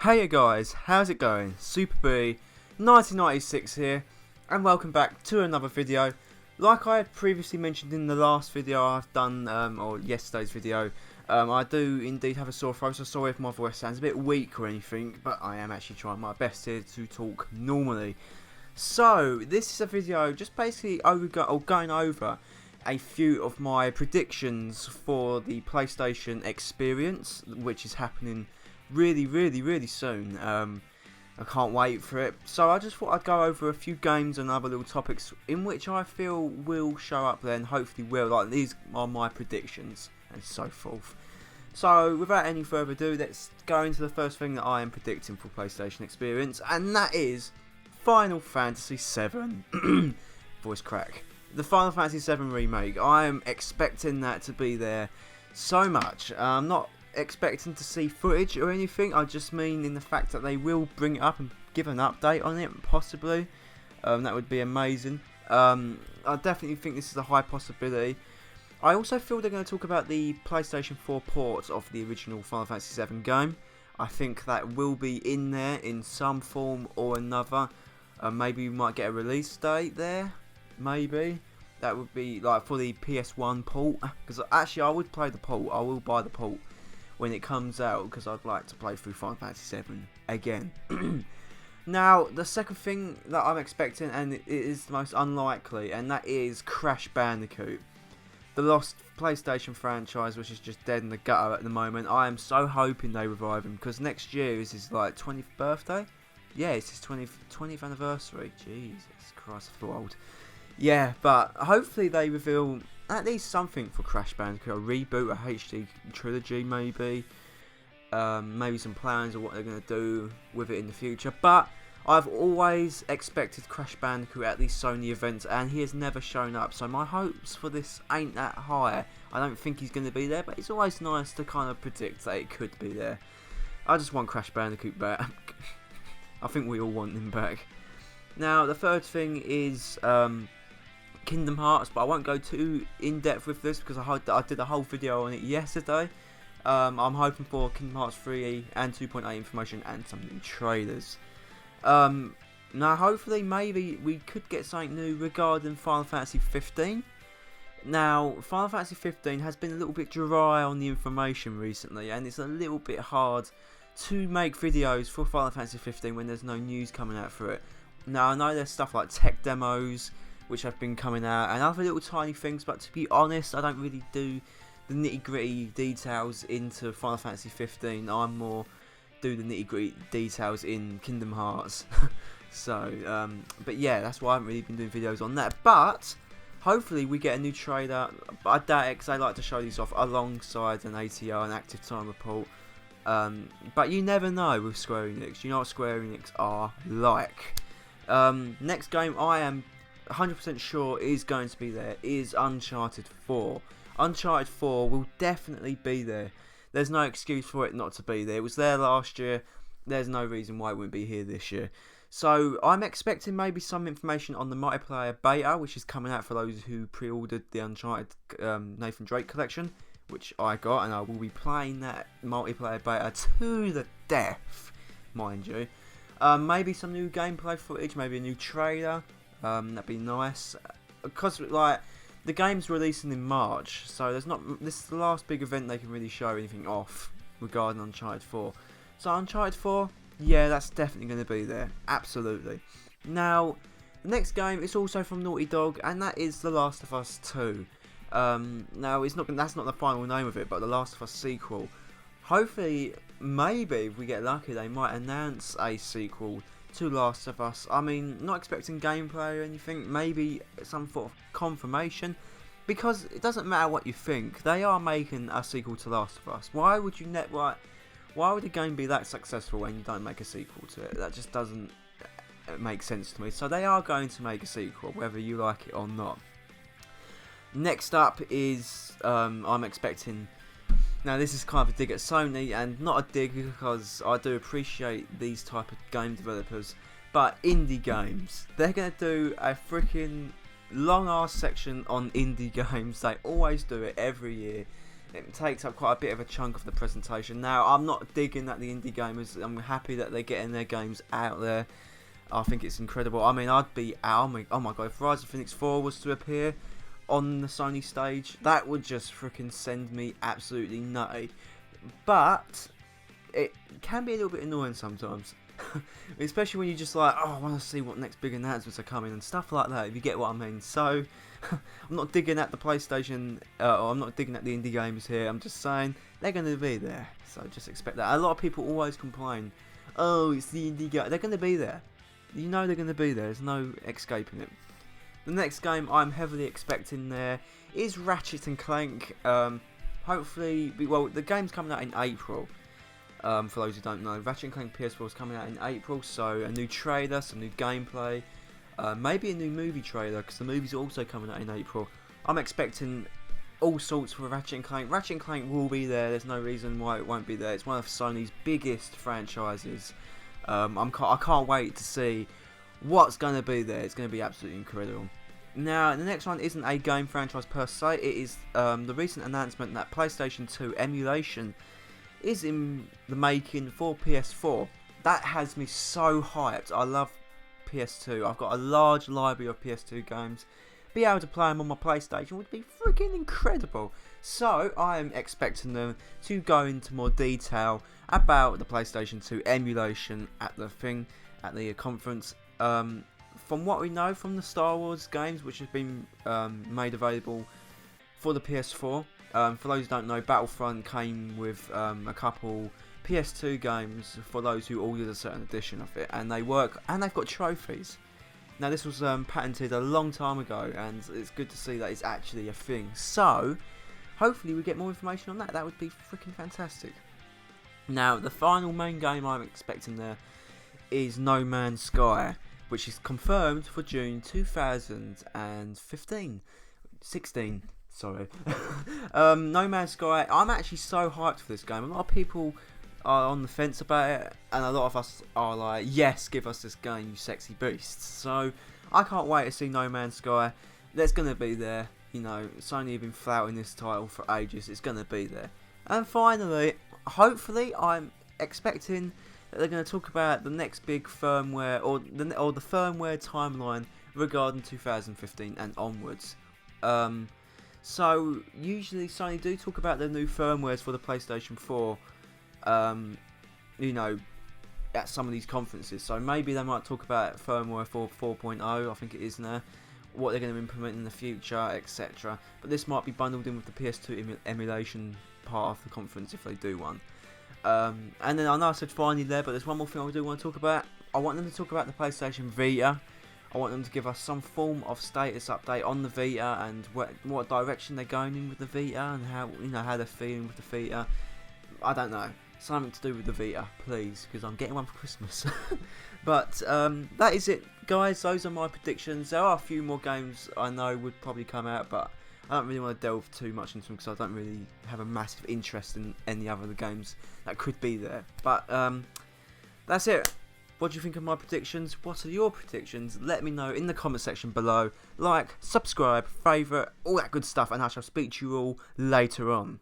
Hey guys, how's it going? Super B 1996 here, and welcome back to another video. Like I had previously mentioned in the last video I've done, or yesterday's video, I do indeed have a sore throat, so sorry if my voice sounds a bit weak or anything, but I am actually trying my best here to talk normally. So, this is a video just basically going over a few of my predictions for the PlayStation experience, which is happening really soon. I can't wait for it. So I just thought I'd go over a few games and other little topics in which I feel will show up there, and hopefully will. Like, these are my predictions and so forth. So without any further ado, let's go into the first thing that I am predicting for PlayStation experience, and that is Final Fantasy VII. Voice crack. The Final Fantasy VII remake. I am expecting that to be there so much. I'm not expecting to see footage or anything. I just mean in the fact that they will bring it up and give an update on it, possibly. That would be amazing. I definitely think this is a high possibility. I also feel they're going to talk about the PlayStation 4 port of the original Final Fantasy VII game. I think that will be in there in some form or another. Maybe we might get a release date there. Maybe. That would be like for the PS1 port. Because actually I would play the port. I will buy the port when it comes out, because I'd like to play through Final Fantasy VII again. Now, the second thing that I'm expecting, and it is the most unlikely, and that is Crash Bandicoot. The lost PlayStation franchise, which is just dead in the gutter at the moment. I am so hoping they revive him, because next year is his 20th birthday. Yeah, it's his 20th anniversary. Jesus Christ, I feel old. Yeah, but hopefully they reveal at least something for Crash Bandicoot, a reboot, a HD trilogy maybe, maybe some plans of what they're going to do with it in the future. But I've always expected Crash Bandicoot at these Sony events, and he has never shown up, so my hopes for this ain't that high. I don't think he's going to be there, but it's always nice to kind of predict that it could be there. I just want Crash Bandicoot back. I think we all want him back. Now, the third thing is Kingdom Hearts, but I won't go too in depth with this because I did a whole video on it yesterday. I'm hoping for Kingdom Hearts 3 and 2.8 information and some new trailers. Now hopefully maybe we could get something new regarding Final Fantasy 15. Now Final Fantasy 15 has been a little bit dry on the information recently, and it's a little bit hard to make videos for Final Fantasy 15 when there's no news coming out for it. Now I know there's stuff like tech demos which have been coming out and other little tiny things, but to be honest, I don't really do the nitty gritty details into Final Fantasy 15. I'm more do the nitty gritty details in Kingdom Hearts. So, but yeah, that's why I haven't really been doing videos on that. But hopefully we get a new trailer. But I doubt it, because they like to show these off alongside an ATO, an active time report. But you never know with Square Enix. You know what Square Enix are like. Next game I am 100% sure is going to be there is Uncharted 4. Uncharted 4 will definitely be there. There's no excuse for it not to be there. It was there last year. There's no reason why it wouldn't be here this year. So I'm expecting maybe some information on the multiplayer beta, which is coming out for those who pre-ordered the Uncharted Nathan Drake collection, which I got, and I will be playing that multiplayer beta to the death, mind you. Maybe some new gameplay footage, maybe a new trailer. That'd be nice, because like the game's releasing in March, so this is the last big event they can really show anything off regarding Uncharted 4. So Uncharted 4, yeah, that's definitely going to be there, absolutely. Now, the next game is also from Naughty Dog, and that is The Last of Us 2. Now, that's not the final name of it, but The Last of Us sequel. Hopefully, maybe if we get lucky, they might announce a sequel to Last of Us. I mean, not expecting gameplay or anything, maybe some sort of confirmation, because it doesn't matter what you think, they are making a sequel to Last of Us. Why would a game be that successful when you don't make a sequel to it? That just doesn't make sense to me. So they are going to make a sequel, whether you like it or not. Next up is I'm expecting. Now this is kind of a dig at Sony, and not a dig because I do appreciate these type of game developers, but indie games. They're going to do a freaking long ass section on indie games. They always do it every year. it takes up quite a bit of a chunk of the presentation. Now, I'm not digging at the indie gamers. I'm happy that they're getting their games out there. I think it's incredible. I mean, I'd be out. Oh my god, if Rise of Phoenix 4 was to appear on the Sony stage, that would just freaking send me absolutely nutty. But it can be a little bit annoying sometimes. Especially when you're just like, oh, I want to see what next big announcements are coming and stuff like that, if you get what I mean. So, I'm not digging at the PlayStation, or I'm not digging at the indie games here. I'm just saying, they're going to be there. So, just expect that. A lot of people always complain, oh, it's the indie game. They're going to be there. You know they're going to be there. There's no escaping it. The next game I'm heavily expecting there is Ratchet and Clank. Hopefully, well, the game's coming out in April. For those who don't know, Ratchet and Clank PS4 is coming out in April, so a new trailer, some new gameplay, maybe a new movie trailer, because the movie's also coming out in April. I'm expecting all sorts for Ratchet and Clank. Ratchet and Clank will be there, there's no reason why it won't be there. It's one of Sony's biggest franchises. I can't wait to see what's going to be there. It's going to be absolutely incredible. Now, the next one isn't a game franchise per se, it is the recent announcement that PlayStation 2 emulation is in the making for PS4. That has me so hyped. I love PS2. I've got a large library of PS2 games. Be able to play them on my PlayStation would be freaking incredible. So I am expecting them to go into more detail about the PlayStation 2 emulation at the conference. From what we know from the Star Wars games, which have been made available for the PS4. For those who don't know, Battlefront came with a couple PS2 games for those who ordered a certain edition of it, and they work, and they've got trophies. Now, this was patented a long time ago, and it's good to see that it's actually a thing. So, hopefully we get more information on that. That would be freaking fantastic. Now, the final main game I'm expecting there is No Man's Sky, which is confirmed for June 2016. Sorry. No Man's Sky, I'm actually so hyped for this game. A lot of people are on the fence about it, and a lot of us are like, yes, give us this game, you sexy beasts. So, I can't wait to see No Man's Sky. That's going to be there. You know, Sony have been flouting this title for ages. It's going to be there. And finally, hopefully, I'm expecting that they're going to talk about the next big firmware, or the firmware timeline regarding 2015 and onwards. So, usually Sony do talk about the new firmwares for the PlayStation 4, you know, at some of these conferences. So, maybe they might talk about firmware 4.0, I think it is now, what they're going to implement in the future, etc. But this might be bundled in with the PS2 emulation part of the conference if they do one. And then I know I said finally there, but there's one more thing I do want to talk about. I want them to talk about the PlayStation Vita. I want them to give us some form of status update on the Vita and what direction they're going in with the Vita and how they're feeling with the Vita. I don't know, something to do with the Vita, please, because I'm getting one for Christmas. But that is it, guys. Those are my predictions. There are a few more games I know would probably come out, but I don't really want to delve too much into them because I don't really have a massive interest in any other games that could be there. But that's it. What do you think of my predictions? What are your predictions? Let me know in the comment section below. Like, subscribe, favourite, all that good stuff, and I shall speak to you all later on.